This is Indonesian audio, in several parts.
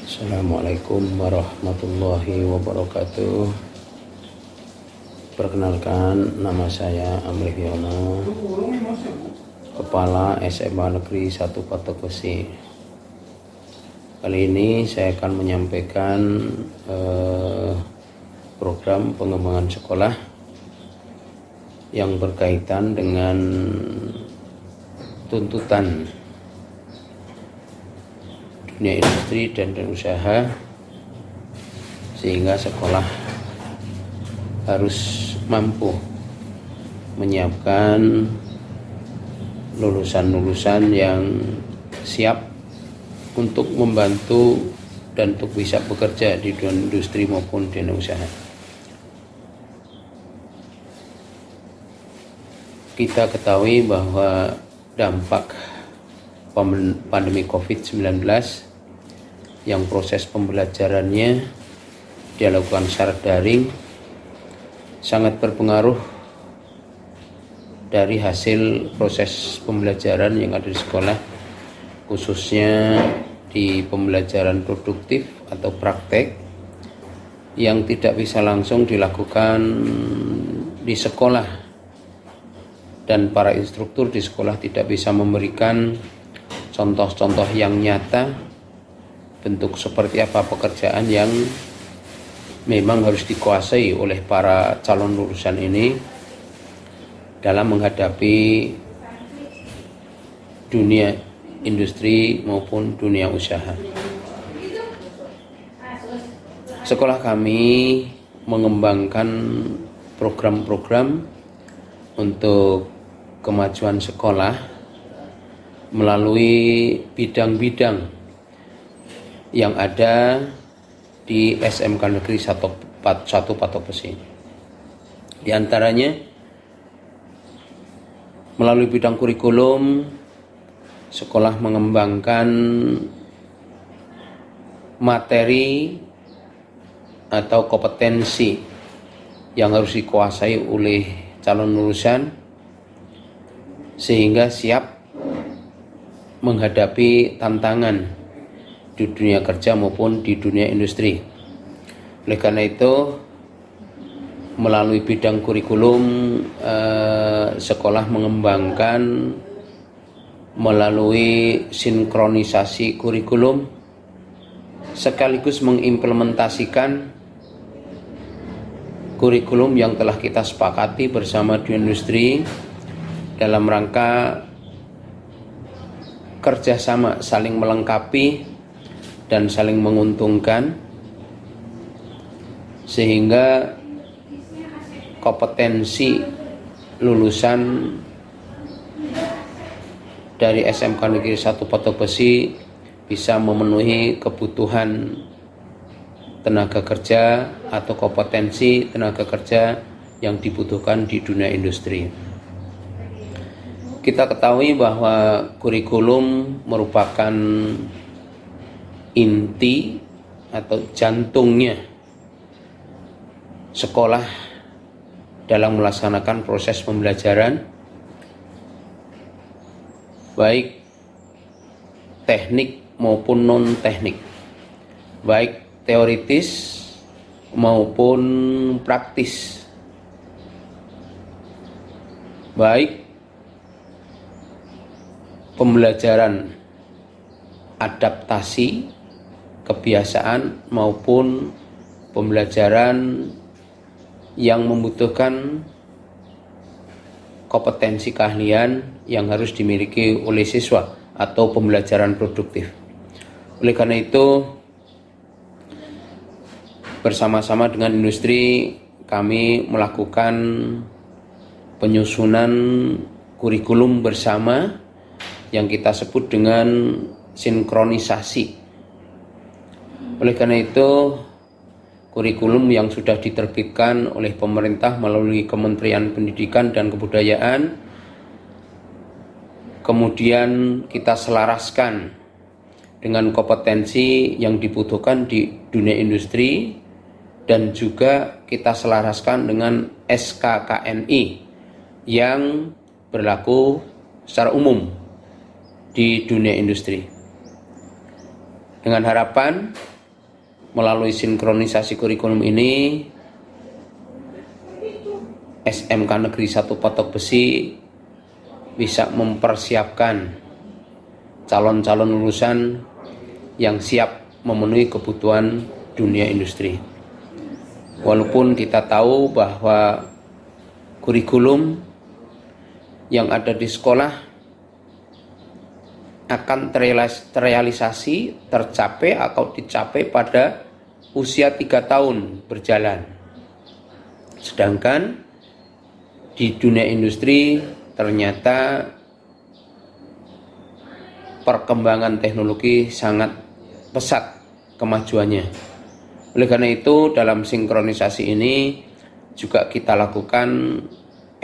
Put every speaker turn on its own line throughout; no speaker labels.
Assalamualaikum warahmatullahi wabarakatuh. Perkenalkan, nama saya Amrih Yono, Kepala SMA Negeri 1 Patok Besi. Kali ini saya akan menyampaikan program pengembangan sekolah yang berkaitan dengan tuntutan dunia industri dan usaha, sehingga sekolah harus mampu menyiapkan lulusan-lulusan yang siap untuk membantu dan untuk bisa bekerja di dunia industri maupun dunia usaha. Kita ketahui bahwa dampak pandemi COVID-19 yang proses pembelajarannya dilakukan secara daring sangat berpengaruh dari hasil proses pembelajaran yang ada di sekolah, khususnya di pembelajaran produktif atau praktek yang tidak bisa langsung dilakukan di sekolah, dan para instruktur di sekolah tidak bisa memberikan contoh-contoh yang nyata bentuk seperti apa pekerjaan yang memang harus dikuasai oleh para calon lulusan ini dalam menghadapi dunia industri maupun dunia usaha. Sekolah kami mengembangkan program-program untuk kemajuan sekolah melalui bidang-bidang yang ada di SMK Negeri 1 Patok Besi. Di antaranya melalui bidang kurikulum, sekolah mengembangkan materi atau kompetensi yang harus dikuasai oleh calon lulusan sehingga siap menghadapi tantangan di dunia kerja maupun di dunia industri. Oleh karena itu, melalui bidang kurikulum, sekolah mengembangkan melalui sinkronisasi kurikulum sekaligus mengimplementasikan kurikulum yang telah kita sepakati bersama di industri dalam rangka kerjasama saling melengkapi dan saling menguntungkan, sehingga kompetensi lulusan dari SMK Negeri 1 Patok Besi bisa memenuhi kebutuhan tenaga kerja atau kompetensi tenaga kerja yang dibutuhkan di dunia industri. Kita ketahui bahwa kurikulum merupakan inti atau jantungnya sekolah dalam melaksanakan proses pembelajaran, baik teknik maupun non teknik, baik teoritis maupun praktis, baik pembelajaran adaptasi kebiasaan maupun pembelajaran yang membutuhkan kompetensi keahlian yang harus dimiliki oleh siswa atau pembelajaran produktif. Oleh karena itu, bersama-sama dengan industri kami melakukan penyusunan kurikulum bersama yang kita sebut dengan sinkronisasi. Oleh karena itu, kurikulum yang sudah diterbitkan oleh pemerintah melalui Kementerian Pendidikan dan Kebudayaan kemudian kita selaraskan dengan kompetensi yang dibutuhkan di dunia industri, dan juga kita selaraskan dengan SKKNI yang berlaku secara umum di dunia industri. Dengan harapan melalui sinkronisasi kurikulum ini SMK Negeri 1 Patok Besi bisa mempersiapkan calon-calon lulusan yang siap memenuhi kebutuhan dunia industri. Walaupun kita tahu bahwa kurikulum yang ada di sekolah akan terrealisasi, tercapai atau dicapai pada usia 3 tahun berjalan. Sedangkan di dunia industri ternyata perkembangan teknologi sangat pesat kemajuannya. Oleh karena itu dalam sinkronisasi ini juga kita lakukan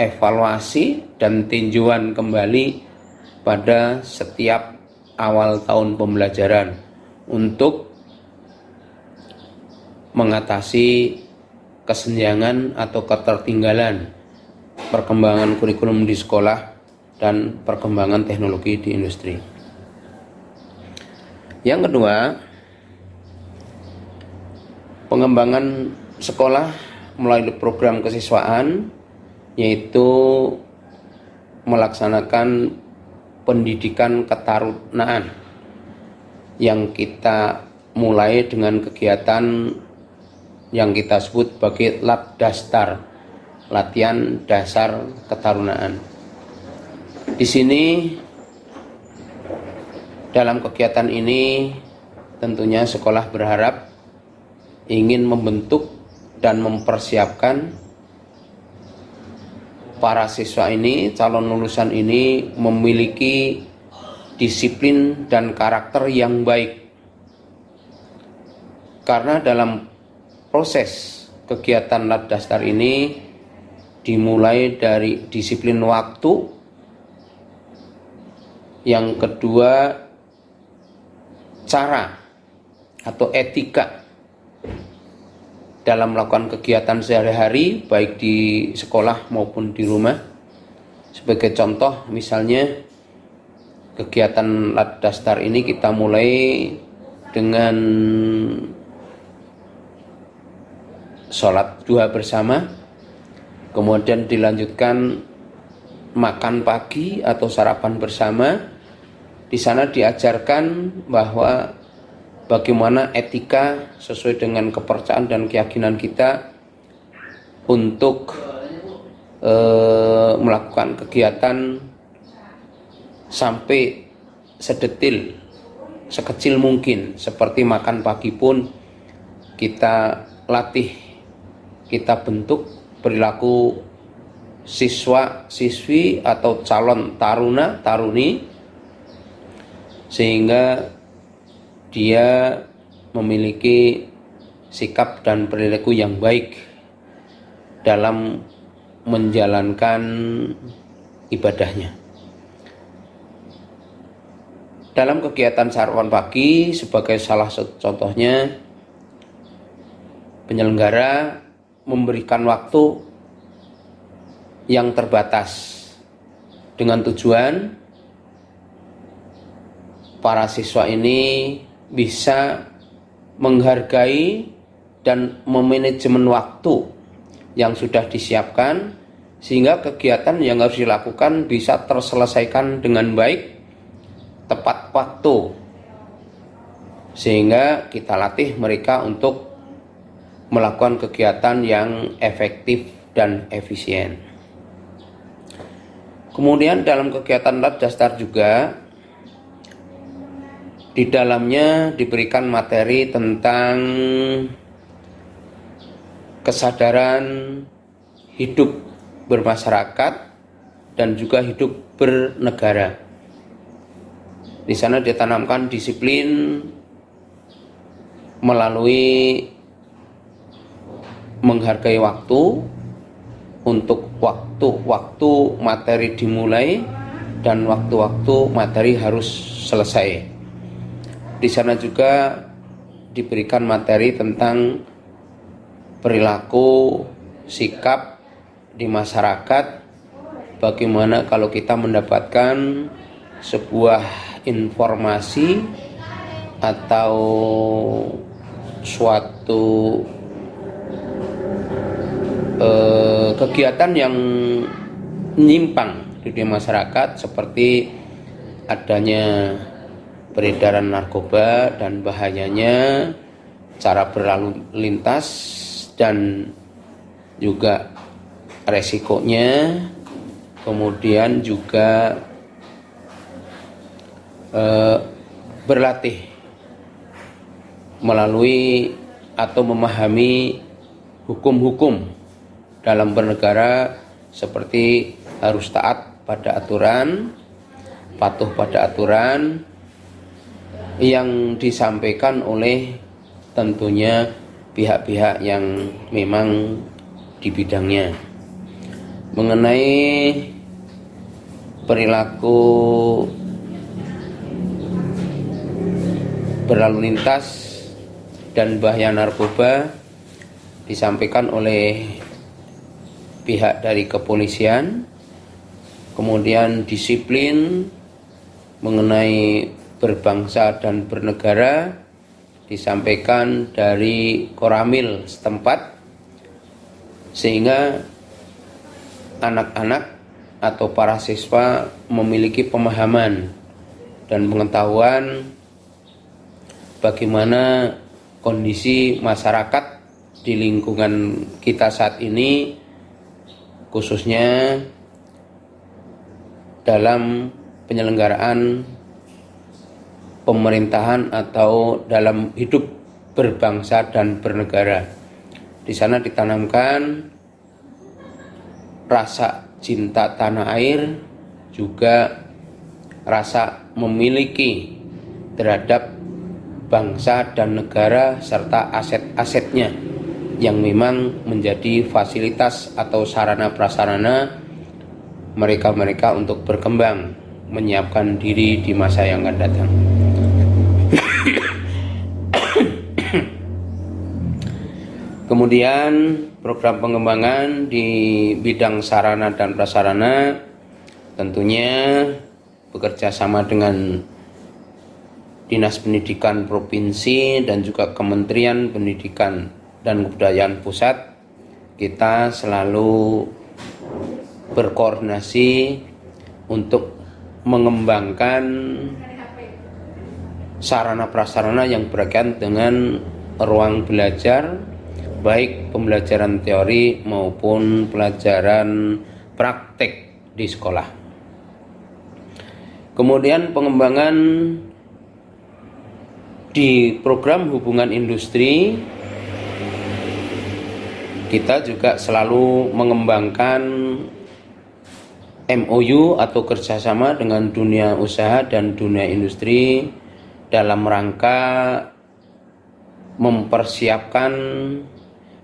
evaluasi dan tinjauan kembali pada setiap awal tahun pembelajaran untuk mengatasi kesenjangan atau ketertinggalan perkembangan kurikulum di sekolah dan perkembangan teknologi di industri. Yang kedua, pengembangan sekolah melalui program kesiswaan, yaitu melaksanakan pendidikan ketarunaan yang kita mulai dengan kegiatan yang kita sebut sebagai Labdastar, latihan dasar ketarunaan. Di sini dalam kegiatan ini tentunya sekolah berharap ingin membentuk dan mempersiapkan para siswa ini, calon lulusan ini memiliki disiplin dan karakter yang baik. Karena dalam proses kegiatan Labdastar ini dimulai dari disiplin waktu, yang kedua cara atau etika dalam melakukan kegiatan sehari-hari baik di sekolah maupun di rumah. Sebagai contoh misalnya kegiatan Labdastar ini kita mulai dengan sholat duha bersama, kemudian dilanjutkan makan pagi atau sarapan bersama. Di sana diajarkan bahwa bagaimana etika sesuai dengan kepercayaan dan keyakinan kita untuk melakukan kegiatan sampai sedetil, sekecil mungkin. Seperti makan pagi pun kita latih, kita bentuk perilaku siswa, siswi atau calon taruna, taruni, sehingga dia memiliki sikap dan perilaku yang baik dalam menjalankan ibadahnya. Dalam kegiatan sarapan pagi sebagai salah satu contohnya, penyelenggara memberikan waktu yang terbatas dengan tujuan para siswa ini bisa menghargai dan memanajemen waktu yang sudah disiapkan, sehingga kegiatan yang harus dilakukan bisa terselesaikan dengan baik, tepat waktu, sehingga kita latih mereka untuk melakukan kegiatan yang efektif dan efisien. Kemudian dalam kegiatan Labdastar juga di dalamnya diberikan materi tentang kesadaran hidup bermasyarakat dan juga hidup bernegara. Di sana ditanamkan disiplin melalui menghargai waktu, untuk waktu-waktu materi dimulai dan waktu-waktu materi harus selesai. Di sana juga diberikan materi tentang perilaku, sikap di masyarakat, bagaimana kalau kita mendapatkan sebuah informasi atau suatu kegiatan yang menyimpang di dunia masyarakat, seperti adanya peredaran narkoba dan bahayanya, cara berlalu lintas dan juga resikonya, kemudian juga berlatih melalui atau memahami hukum-hukum dalam bernegara, seperti harus taat pada aturan, patuh pada aturan yang disampaikan oleh tentunya pihak-pihak yang memang di bidangnya. Mengenai perilaku berlalu lintas dan bahaya narkoba disampaikan oleh pihak dari kepolisian. Kemudian disiplin mengenai berbangsa dan bernegara disampaikan dari Koramil setempat, sehingga anak-anak atau para siswa memiliki pemahaman dan pengetahuan bagaimana kondisi masyarakat di lingkungan kita saat ini, khususnya dalam penyelenggaraan pemerintahan atau dalam hidup berbangsa dan bernegara. Di sana ditanamkan rasa cinta tanah air, juga rasa memiliki terhadap bangsa dan negara serta aset-asetnya yang memang menjadi fasilitas atau sarana prasarana mereka-mereka untuk berkembang, menyiapkan diri di masa yang akan datang. Kemudian program pengembangan di bidang sarana dan prasarana tentunya bekerja sama dengan Dinas Pendidikan Provinsi dan juga Kementerian Pendidikan dan Kebudayaan Pusat. Kita selalu berkoordinasi untuk mengembangkan sarana prasarana yang berkaitan dengan ruang belajar, baik pembelajaran teori maupun pelajaran praktek di sekolah. Kemudian pengembangan di program hubungan industri, kita juga selalu mengembangkan MOU atau kerjasama dengan dunia usaha dan dunia industri dalam rangka mempersiapkan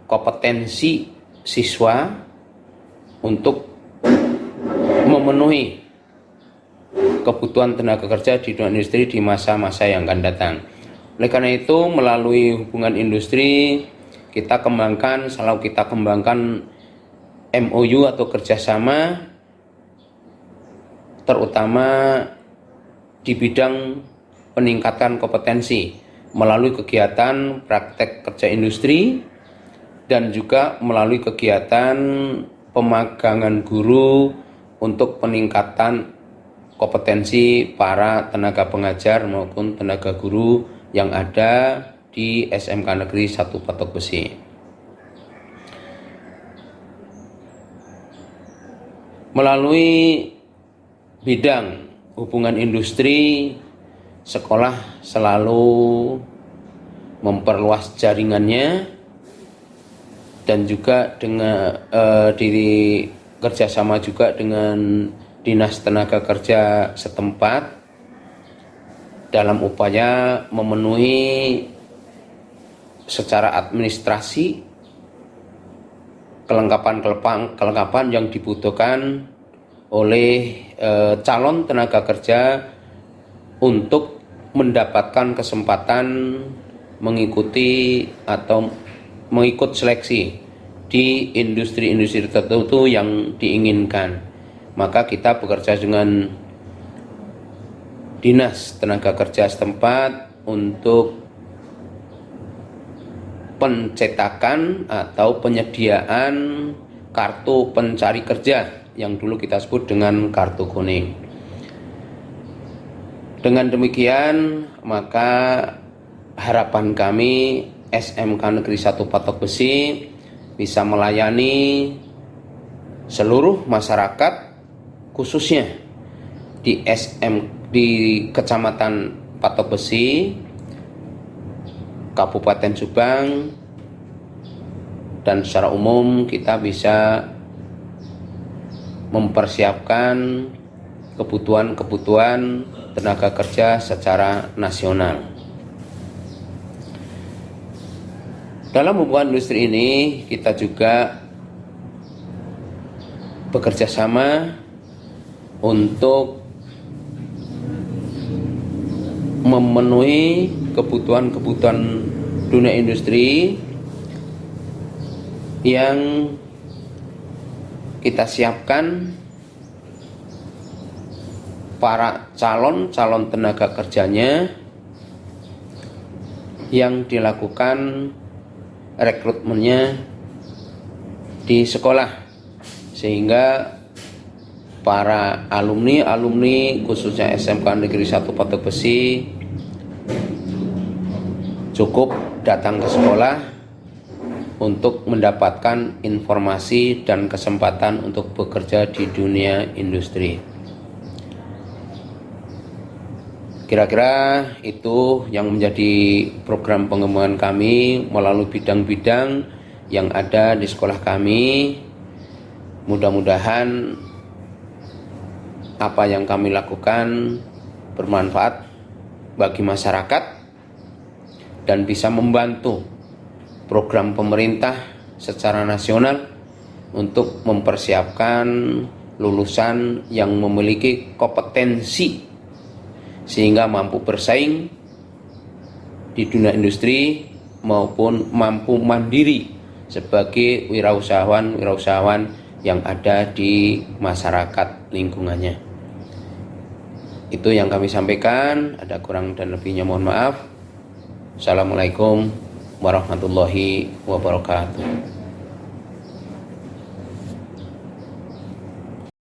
kompetensi siswa untuk memenuhi kebutuhan tenaga kerja di dunia industri di masa-masa yang akan datang. Oleh karena itu, melalui hubungan industri selalu kita kembangkan MOU atau kerjasama, terutama di bidang peningkatan kompetensi melalui kegiatan praktek kerja industri dan juga melalui kegiatan pemagangan guru untuk peningkatan kompetensi para tenaga pengajar maupun tenaga guru yang ada di SMK Negeri 1 Patok Besi. Melalui bidang hubungan industri, sekolah selalu memperluas jaringannya dan juga dengan kerjasama juga dengan Dinas Tenaga Kerja setempat dalam upaya memenuhi secara administrasi kelengkapan yang dibutuhkan oleh calon tenaga kerja untuk mendapatkan kesempatan mengikuti atau mengikut seleksi di industri-industri tertentu yang diinginkan. Maka kita bekerja dengan Dinas Tenaga Kerja setempat untuk pencetakan atau penyediaan kartu pencari kerja yang dulu kita sebut dengan kartu kuning. Dengan demikian, maka harapan kami SMK Negeri 1 Patok Besi bisa melayani seluruh masyarakat, khususnya di Kecamatan Patok Besi, Kabupaten Subang, dan secara umum kita bisa mempersiapkan kebutuhan tenaga kerja secara nasional. Dalam hubungan industri ini kita juga bekerja sama untuk memenuhi kebutuhan dunia industri yang kita siapkan para calon tenaga kerjanya yang dilakukan rekrutmennya di sekolah, sehingga para alumni khususnya SMK Negeri 1 Patok Besi cukup datang ke sekolah untuk mendapatkan informasi dan kesempatan untuk bekerja di dunia industri. Kira-kira itu yang menjadi program pengembangan kami melalui bidang-bidang yang ada di sekolah kami. Mudah-mudahan apa yang kami lakukan bermanfaat bagi masyarakat dan bisa membantu program pemerintah secara nasional untuk mempersiapkan lulusan yang memiliki kompetensi sehingga mampu bersaing di dunia industri maupun mampu mandiri sebagai wirausahawan yang ada di masyarakat lingkungannya. Itu yang kami sampaikan, ada kurang dan lebihnya mohon maaf. Assalamualaikum warahmatullahi wabarakatuh.